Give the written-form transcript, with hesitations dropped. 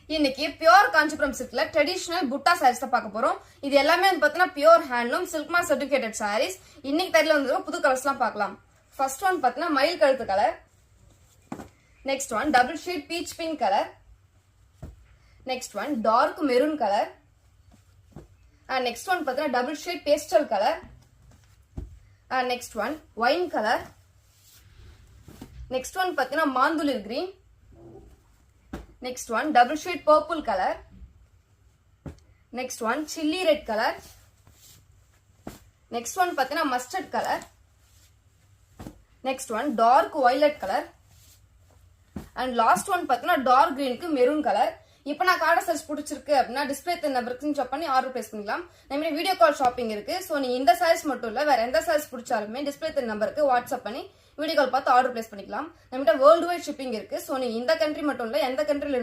இன்னைக்கு pure Kanchipuram சில்க்ல traditional புட்டா சாரீஸ் தான் பார்க்க போறோம். இது எல்லாமே வந்து பாத்தீங்கன்னா pure handloom silk mark certified sarees. இன்னைக்கு தரல வந்து புது கலர்ஸ் எல்லாம் பார்க்கலாம். ஃபர்ஸ்ட் ஒன் பாத்தீங்கன்னா மயில் கழுத்து colour. Next one double shade peach pink colour. Next one dark maroon colour. And next one பாத்தீங்கன்னா double shade pastel colour. And next one wine colour. Next one பாத்தீங்கன்னா மாந்துளிர் green. Next one double shade purple color. Next one chilli red color. Next one pathina mustard color. Next one dark violet color. And last one pathina dark green ku maroon color. இப்போ நான் card search பிடிச்சிருக்கு அப்படின்னா display நம்பருக்கு check பண்ணி order place பண்ணிக்கலாம். நம்ம video call shopping இருக்கு. So நீ இந்த சாரீஸ் மட்டும் இல்ல வேற எந்த சாரீஸ் பிடிச்சாலுமே டிஸ்பிளே நம்பருக்கு வாட்ஸ்அப் பண்ணி வீடியோ கால் பார்த்து ஆர்டர் பிளேஸ் பண்ணிக்கலாம். நம்மகிட்ட வேர்ல்டு வைட் ஷிப்பிங் இருக்கு. ஸோ நீ இந்த கண்ட்ரி மட்டும் இல்ல எந்த கண்ட்ரில இருந்தாலும்